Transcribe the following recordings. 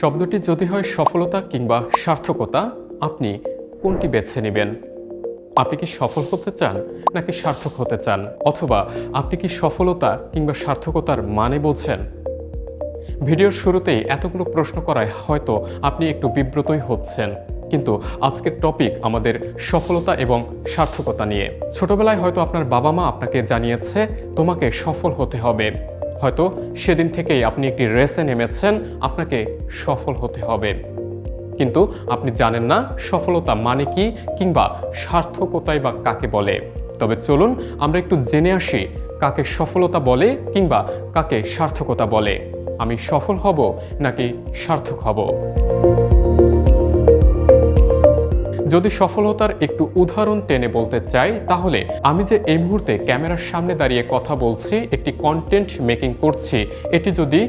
শব্দটি যদি হয় সফলতা কিংবা সার্থকতা, আপনি কোনটি বেছে নেবেন? আপনি কি সফল হতে চান নাকি সার্থক হতে চান? অথবা আপনি কি সফলতা কিংবা সার্থকতার মানে বোঝেন? ভিডিওর শুরুতেই এতগুলো প্রশ্ন করায় হয়তো আপনি একটু বিব্রতই হচ্ছেন, কিন্তু আজকের টপিক আমাদের সফলতা এবং সার্থকতা নিয়ে। ছোটবেলায় হয়তো আপনার বাবা মা আপনাকে জানিয়েছে তোমাকে সফল হতে হবে। হয়তো সেদিন থেকেই আপনি একটি রেসে নেমেছেন, আপনাকে সফল হতে হবে। কিন্তু আপনি জানেন না সফলতা মানে কি কিংবা সার্থকতাই বা কাকে বলে। তবে চলুন আমরা একটু জেনে আসি কাকে সফলতা বলে কিংবা কাকে সার্থকতা বলে। আমি সফল হব নাকি সার্থক হব? যদি সফলতার একটু উদাহরণ টেনে বলতে চাই, তাহলে আমি যে এই মুহূর্তে ক্যামেরার সামনে দাঁড়িয়ে কথা বলছি, একটি কন্টেন্ট মেকিং করছি, এটি যদি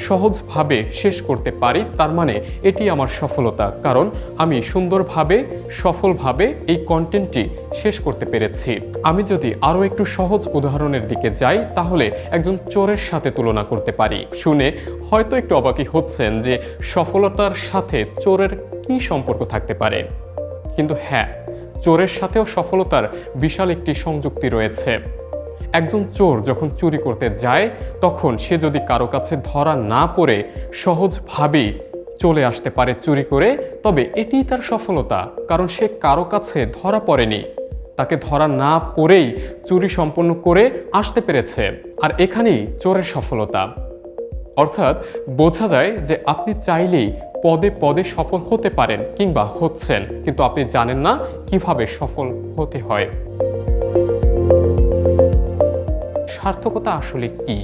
সহজভাবে শেষ করতে পারি তার মানে এটি আমার সফলতা, কারণ আমি সুন্দরভাবে সফলভাবে এই কন্টেন্টটি শেষ করতে পেরেছি। আমি যদি আরও একটু সহজ উদাহরণের দিকে যাই, তাহলে একজন চোরের সাথে তুলনা করতে পারি। শুনে হয়তো একটু অবাকই হচ্ছেন যে সফলতার সাথে চোরের কী সম্পর্ক থাকতে পারে, কিন্তু হ্যাঁ, চোরের সাথেও সফলতার বিশাল একটি সংযুক্তি রয়েছে। একজন চোর যখন চুরি করতে যায়, তখন সে যদি কারো কাছে ধরা না পড়ে সহজভাবেই চলে আসতে পারে চুরি করে, তবে এটিই তার সফলতা, কারণ সে কারো কাছে ধরা পড়েনি, তাকে ধরা না পড়েই চুরি সম্পন্ন করে আসতে পেরেছে। আর এখানেই চোরের সফলতা। অর্থাৎ বোঝা যায় যে আপনি চাইলেই পদে পদে সফল হতে পারেন কিংবা হচ্ছেন, কিন্তু আপনি জানেন না কিভাবে সফল হতে হয়। সার্থকতা আসলে কি?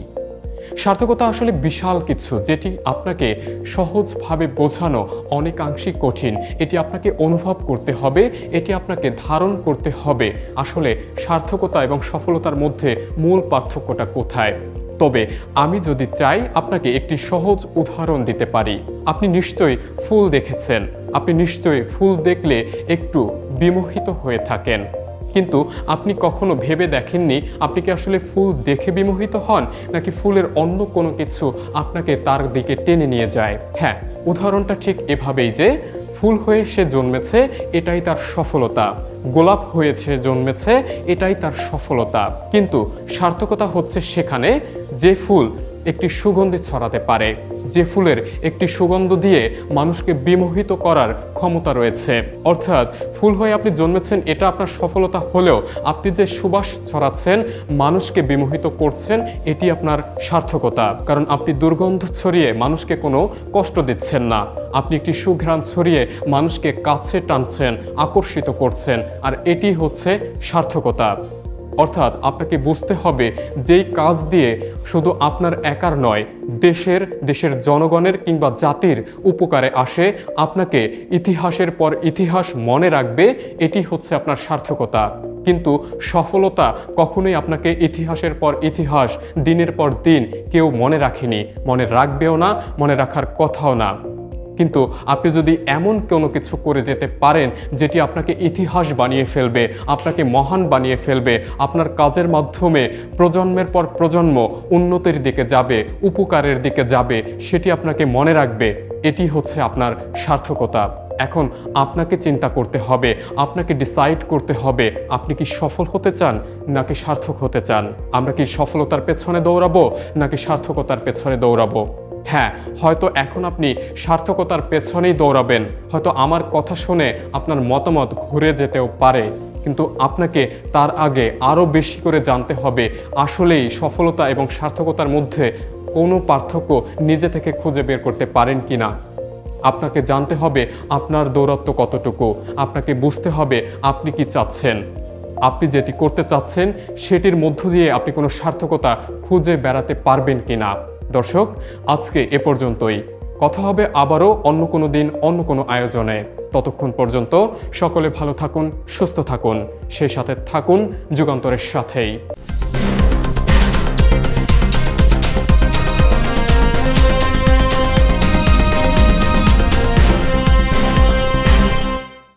সার্থকতা আসলে বিশাল কিছু, যেটি আপনাকে সহজভাবে বোঝানো অনেকাংশই কঠিন। এটি আপনাকে অনুভব করতে হবে, এটি আপনাকে ধারণ করতে হবে। আসলে সার্থকতা এবং সফলতার মধ্যে মূল পার্থক্যটা কোথায়? তবে আমি যদি চাই আপনাকে একটি সহজ উদাহরণ দিতে পারি। আপনি নিশ্চয়ই ফুল দেখেছেন, আপনি নিশ্চয়ই ফুল দেখলে একটু বিমোহিত হয়ে থাকেন, কিন্তু আপনি কখনো ভেবে দেখেননি আপনি কি আসলে ফুল দেখে বিমোহিত হন নাকি ফুলের অন্য কোনো কিছু আপনাকে তার দিকে টেনে নিয়ে যায়। হ্যাঁ, উদাহরণটা ঠিক এভাবেই যে ফুল হয়ে সে জন্মেছে, এটাই তার সফলতা। গোলাপ হয়েছে জন্মেছে, এটাই তার সফলতা। কিন্তু সার্থকতা হচ্ছে সেখানে যে ফুল একটি সুগন্ধি ছড়াতে পারে, যে ফুলের একটি সুগন্ধ দিয়ে মানুষকে বিমোহিত করার ক্ষমতা রয়েছে। অর্থাৎ ফুল হয়ে আপনি জন্মেছেন, এটা আপনার সফলতা হলেও আপনি যে সুবাস ছড়াচ্ছেন, মানুষকে বিমোহিত করছেন, এটি আপনার সার্থকতা। কারণ আপনি দুর্গন্ধ ছড়িয়ে মানুষকে কোনো কষ্ট দিচ্ছেন না, আপনি একটি সুঘ্রাণ ছড়িয়ে মানুষকে কাছে টানছেন, আকর্ষিত করছেন, আর এটি হচ্ছে সার্থকতা। অর্থাৎ আপনাকে বুঝতে হবে যেই কাজ দিয়ে শুধু আপনার একার নয়, দেশের জনগণের কিংবা জাতির উপকারে আসে, আপনাকে ইতিহাসের পর ইতিহাস মনে রাখবে, এটি হচ্ছে আপনার সার্থকতা। কিন্তু সফলতা কখনোই আপনাকে ইতিহাসের পর ইতিহাস, দিনের পর দিন কেউ মনে রাখেনি, মনে রাখবেও না, মনে রাখার কথাও না। কিন্তু আপনি যদি এমন কোনো কিছু করে যেতে পারেন যেটি আপনাকে ইতিহাস বানিয়ে ফেলবে, আপনাকে মহান বানিয়ে ফেলবে, আপনার কাজের মাধ্যমে প্রজন্মের পর প্রজন্ম উন্নতির দিকে যাবে, উপকারের দিকে যাবে, সেটি আপনাকে মনে রাখবে, এটি হচ্ছে আপনার সার্থকতা। এখন আপনাকে চিন্তা করতে হবে, আপনাকে ডিসাইড করতে হবে আপনি কি সফল হতে চান নাকি সার্থক হতে চান। আমরা কি সফলতার পেছনে দৌড়াবো নাকি সার্থকতার পেছনে দৌড়াবো? হ্যাঁ, হয়তো এখন আপনি সার্থকতার পেছনেই দৌড়াবেন, হয়তো আমার কথা শুনে আপনার মতামত ঘুরে যেতেও পারে, কিন্তু আপনাকে তার আগে আরও বেশি করে জানতে হবে আসলেই সফলতা এবং সার্থকতার মধ্যে কোনো পার্থক্য নিজে থেকে খুঁজে বের করতে পারেন কিনা। আপনাকে জানতে হবে আপনার দৌরাত্ম্য কতটুকু, আপনাকে বুঝতে হবে আপনি কি চাচ্ছেন, আপনি যেটি করতে চাচ্ছেন সেটির মধ্য দিয়ে আপনি কোনো সার্থকতা খুঁজে বেড়াতে পারবেন কিনা। দর্শক, আজকে এ পর্যন্তই। কথা হবে আবারও অন্য কোনো দিন, অন্য কোনো আয়োজনে। ততক্ষণ পর্যন্ত সকলে ভালো থাকুন, সুস্থ থাকুন, সেই সাথে থাকুন যুগান্তরের সাথেই।